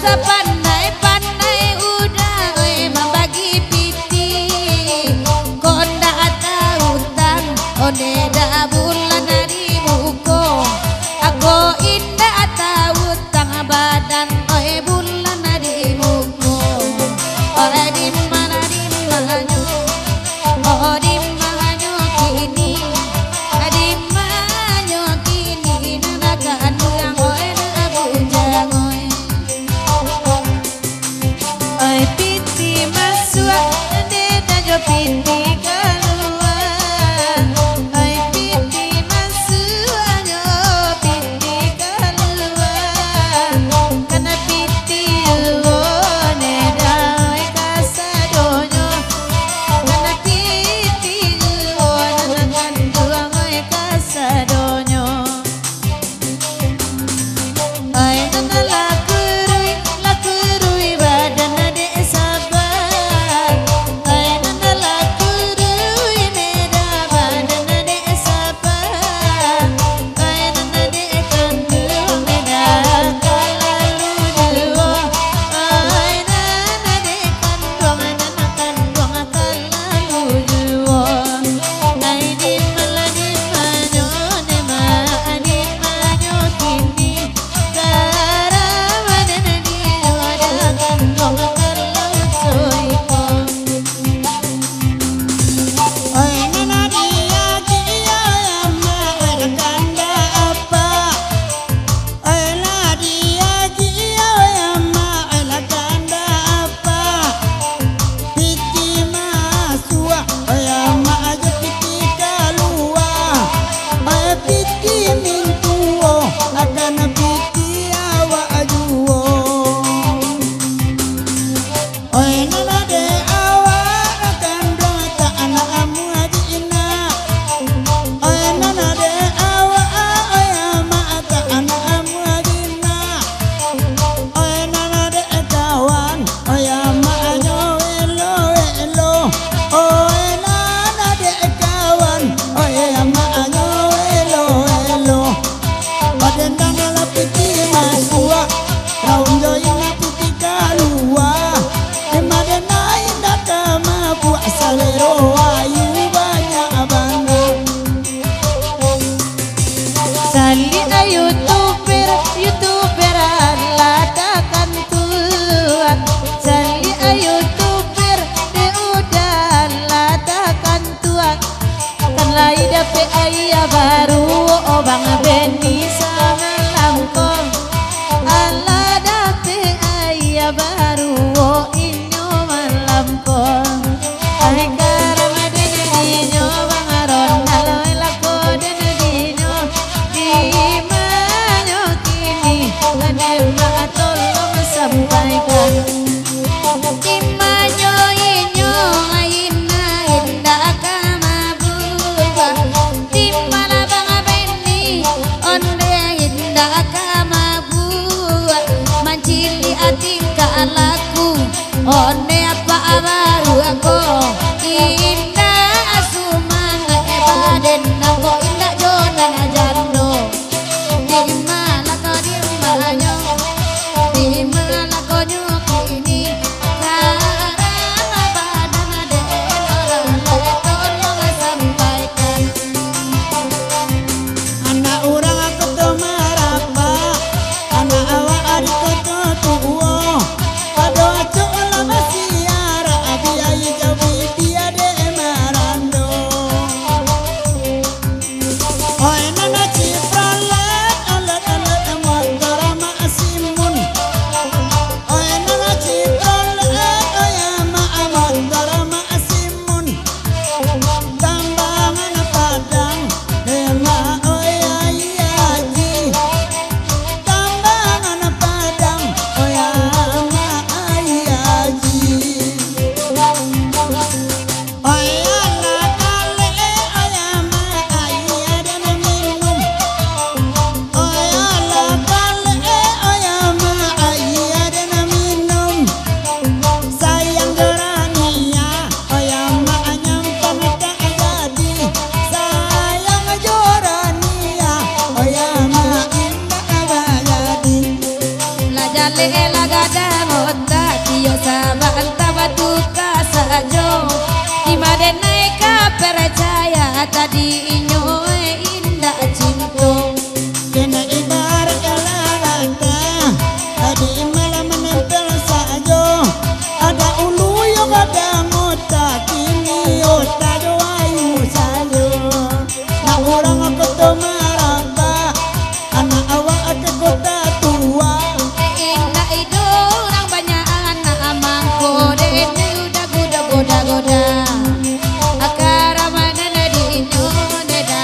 Pandai-pandai udah membagi piti, kok ndak tahu utang oneda bulan dari buko. Aku indah tahu utang badan bulan dari buko. Ora di mana oh di mana kini, di mana kini nanakan yang na bujang piti masuk deda jo piti keluar. Piti masuk jo piti keluar. Karena piti deda kasadonyo. Karena piti nanakan tuang kasadonyo. Nana lakurui badan ade sabar. Nana lakurui meda badan ade sabar. Nana de kandung meda kalalu duo. Nana de kandung kalalu duo. Di manyo nema di manyo kini. YouTuber ladakan tuan. Sali YouTuber de udah ladakan tuan. Kan lai dapet ayah baru Bang Benny sama Lampong. Ala dapet ayah baru inyo Malampong. Ay karama dene dinyo Bang Aron aloy lako dene dinyo. Nema tolong sampaikan Imanyo inyo aina indah kamabuba. Dimana Bang Benny onde indah kamabuba. Mancili atika alaku onde apa baru aku. Indah asumanga baden nako indah jonan ajando. Dimana kau dimana dimana kau nyukini karena badan ade orang tolong sampaikan. Anak orang aku tuh marapa, anak awak adik tuh tuh pada cok lah masih ela gadang otak Tio saban tabatu kasajo Imade naik percaya tadi inyoe indah cinta Kena ibarat elalaga tadi malam menempel saja ada ulu yang ada ngotak kini otak ayu sayo nak orang aku tuh maraba anak awak aku kota tua indah itu orang banyak anak amangko dene udah goda akara mana di inyo deda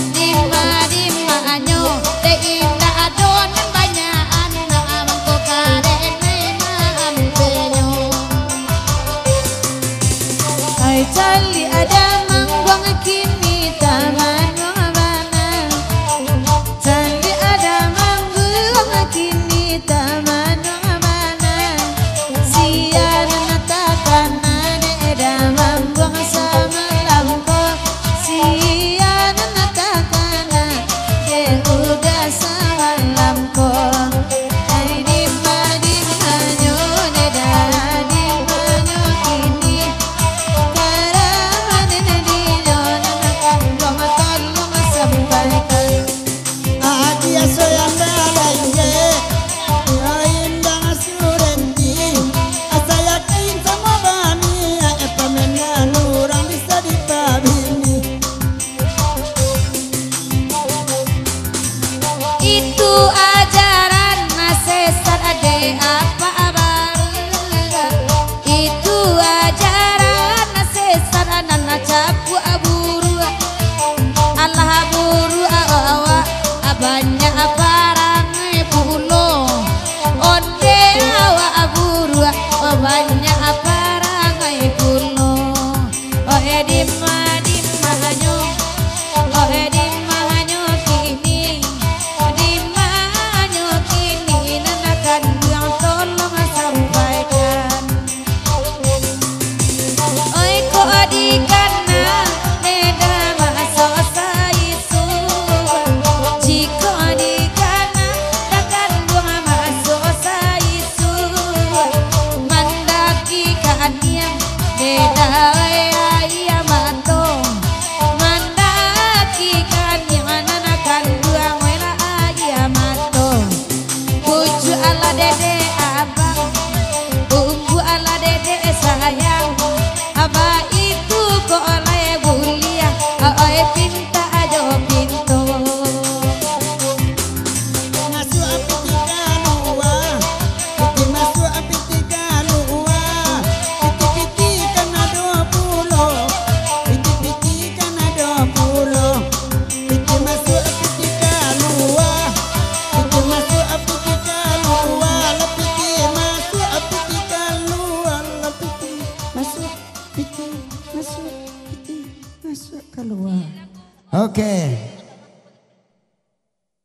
dimma anyo de indah adonan banyak anak amangko karene ampenyo ai cali ada mangwang kini taman wabana cali ada mangwang kini taman wabana sian natakana deda mangwang sama lampo sian natakana de udah sama lampo ai dimma nyo deda dimma nyo kini Adia soyang balaiye ya indang surenti asa yakin sama bani pamenan orang bisa dipabini itu ajaran sesat ade apa baru itu ajaran sesat anak capu aburu Allah buru awa banyak barang pulo onde awa aburu banyak barang pulo oh dimma nyo oh dimma nyo kini dimma nyo kini nanakan yang tolong sampaikan oi ko adikana neda masuk saisu jika adikana takkan bunga masuk saisu mandaki kaniam neda ayah mato mandaki kaniam nanakan buang wela ayah mato buju ala dede abang bumbu ala dede sayang Aba itu kok oleh bulia oe pinta ajo pinto masuk api tiga lua piti masuk api tiga lua piti kena 20 piti kena 20 piti masuk api tiga lua piti masuk api tiga lua piti masuk api tiga lua piti masuk piti masuk keluar. Oke.